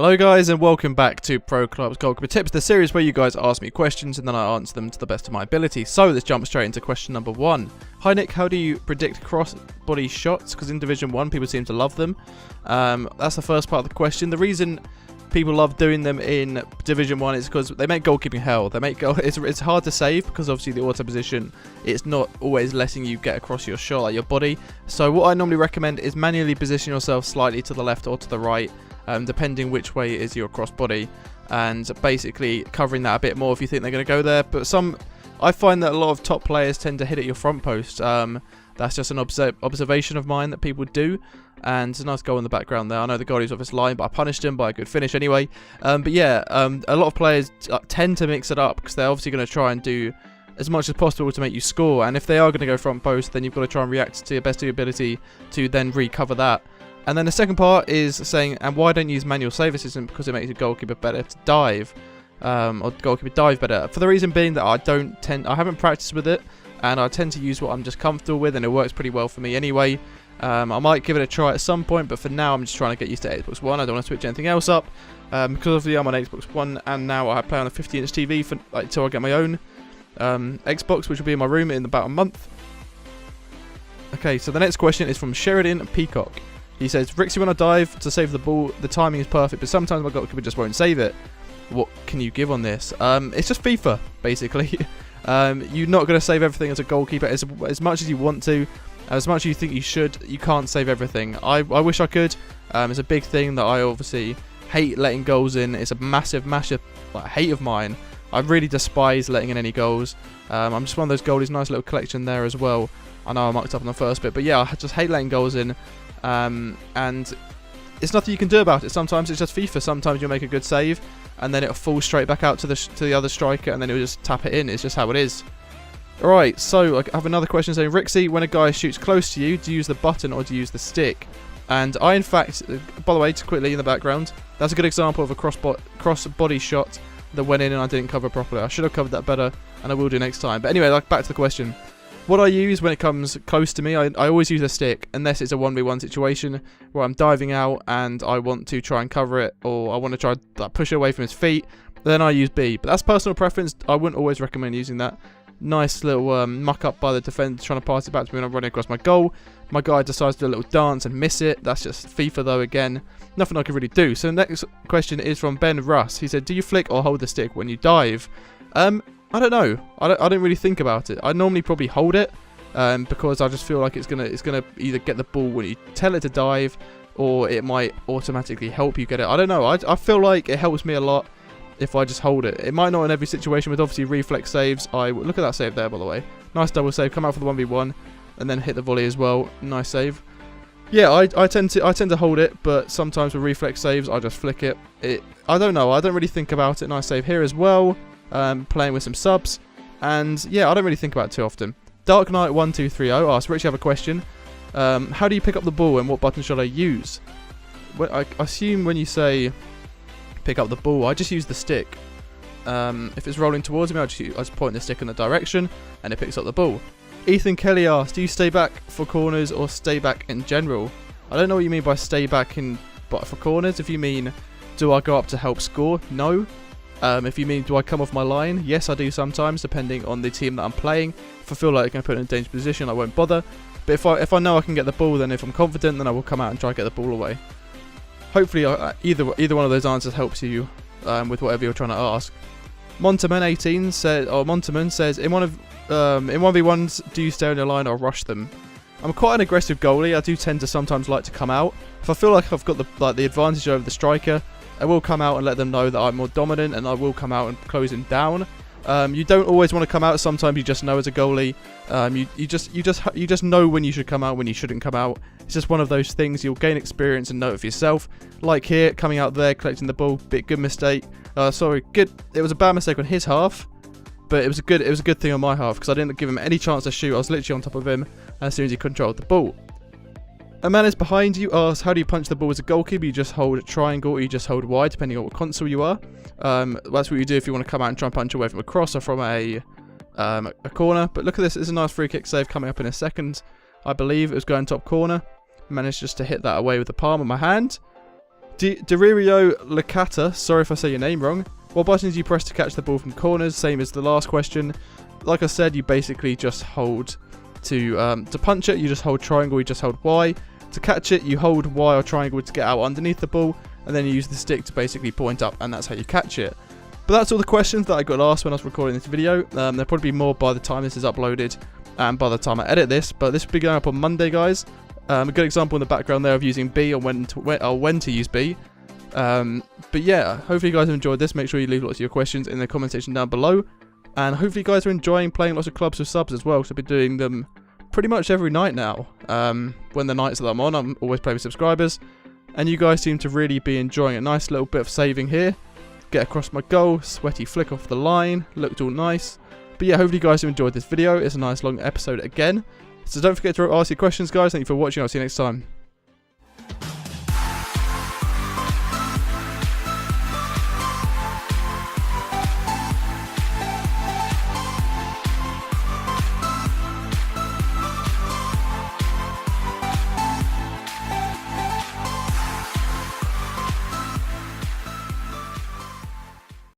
Hello guys and welcome back to Pro Club's Goalkeeper Tips, the series where you guys ask me questions and then I answer them to the best of my ability. So let's jump straight into question number 1. Hi Nick, how do you predict cross-body shots? Because in Division 1 people seem to love them. That's the first part of the question. The reason people love doing them in Division 1 is because they make goalkeeping hell. It's hard to save because obviously the auto position, it's not always letting you get across your shot, like your body. So what I normally recommend is manually position yourself slightly to the left or to the right, depending which way is your cross body, and basically covering that a bit more if you think they're going to go there. But I find that a lot of top players tend to hit at your front post. That's just an observation of mine that people do, and it's a nice goal in the background there. I know the goalie's off his line, but I punished him by a good finish anyway. But yeah, a lot of players tend to mix it up because they're obviously going to try and do as much as possible to make you score, and if they are going to go front post, then you've got to try and react to your best of your ability to then recover that. And then the second part is saying, and why don't you use manual save assistant? Because it makes your goalkeeper better to dive, or goalkeeper dive better. For the reason being that I haven't practiced with it, and I tend to use what I'm just comfortable with, and it works pretty well for me anyway. I might give it a try at some point, but for now I'm just trying to get used to Xbox One. I don't want to switch anything else up, because obviously I'm on Xbox One, and now I play on a 50-inch TV for until I get my own Xbox, which will be in my room in about a month. Okay, so the next question is from Sheridan Peacock. He says, Rixy, when I dive to save the ball, the timing is perfect, but sometimes my goalkeeper just won't save it. What can you give on this? It's just FIFA, basically. You're not going to save everything as a goalkeeper as much as you want to, as much as you think you should. You can't save everything. I wish I could. It's a big thing that I obviously hate letting goals in. It's a massive hate of mine. I really despise letting in any goals. I'm just one of those goalies. Nice little collection there as well. I know I mucked up on the first bit, but yeah, I just hate letting goals in. And it's nothing you can do about it. Sometimes it's just FIFA. Sometimes you'll make a good save and then it'll fall straight back out to the other striker and then it'll just tap it in. It's just how it is. Alright, so I have another question saying, Rixy, when a guy shoots close to you, do you use the button or do you use the stick? And I, in fact, by the way, to quickly in the background, that's a good example of a cross body shot that went in and I didn't cover properly. I should have covered that better and I will do next time. But anyway, back to the question. What I use when it comes close to me, I always use a stick, unless it's a 1v1 situation where I'm diving out and I want to try and cover it, or I want to try to push it away from his feet, then I use B. But that's personal preference. I wouldn't always recommend using that. Nice little muck up by the defender trying to pass it back to me when I'm running across my goal. My guy decides to do a little dance and miss it. That's just FIFA though again. Nothing I can really do. So the next question is from Ben Russ. He said, do you flick or hold the stick when you dive? I don't know. I don't really think about it. I normally probably hold it because I just feel like it's gonna either get the ball when you tell it to dive, or it might automatically help you get it. I don't know. I feel like it helps me a lot if I just hold it. It might not in every situation with obviously reflex saves. Look at that save there, by the way. Nice double save. Come out for the 1v1 and then hit the volley as well. Nice save. Yeah, I tend to hold it, but sometimes with reflex saves I just flick it. I don't know. I don't really think about it. Nice save here as well. Playing with some subs, and yeah, I don't really think about it too often. Dark Knight 1230 asks, Rich, you have a question. How do you pick up the ball and what button should I use? Well, I assume when you say pick up the ball, I just use the stick. If it's rolling towards me, I just point the stick in the direction and it picks up the ball. Ethan Kelly asks, do you stay back for corners or stay back in general? I don't know what you mean by stay back for corners. If you mean do I go up to help score? No. If you mean do I come off my line? Yes, I do sometimes, depending on the team that I'm playing. If I feel like I can put it in a dangerous position, I won't bother. But if I know I can get the ball, then if I'm confident, then I will come out and try to get the ball away. Hopefully, either one of those answers helps you with whatever you're trying to ask. Montaman18 says, in 1v1s, do you stay on your line or rush them? I'm quite an aggressive goalie. I do tend to sometimes like to come out. If I feel like I've got the advantage over the striker, I will come out and let them know that I'm more dominant, and I will come out and close him down. You don't always want to come out. Sometimes you just know as a goalie. You just know when you should come out, when you shouldn't come out. It's just one of those things. You'll gain experience and know it for yourself. Like here, coming out there, collecting the ball, good mistake. Good. It was a bad mistake on his half, but it was a good thing on my half because I didn't give him any chance to shoot. I was literally on top of him as soon as he controlled the ball. A man is behind you asks, how do you punch the ball as a goalkeeper? You just hold triangle or you just hold wide, depending on what console you are. That's what you do if you want to come out and try and punch away from a cross or from a corner. But look at this. It's a nice free kick save coming up in a second. I believe it was going top corner. Managed just to hit that away with the palm of my hand. Deririo Licata, sorry if I say your name wrong. What buttons do you press to catch the ball from corners? Same as the last question. Like I said, you basically just hold to punch it, you just hold triangle, you just hold Y. To catch it, you hold Y or triangle to get out underneath the ball, and then you use the stick to basically point up, and that's how you catch it. But that's all the questions that I got asked when I was recording this video. There'll probably be more by the time this is uploaded and by the time I edit this, but this will be going up on Monday, guys. A good example in the background there of using B or when to use B. But yeah, hopefully you guys have enjoyed this. Make sure you leave lots of your questions in the comment section down below. And hopefully you guys are enjoying playing lots of clubs with subs as well, because I've been doing them pretty much every night now. When the nights that I'm on, I'm always playing with subscribers. And you guys seem to really be enjoying a nice little bit of saving here. Get across my goal, sweaty flick off the line, looked all nice. But yeah, hopefully you guys have enjoyed this video. It's a nice long episode again. So don't forget to ask your questions, guys. Thank you for watching. I'll see you next time.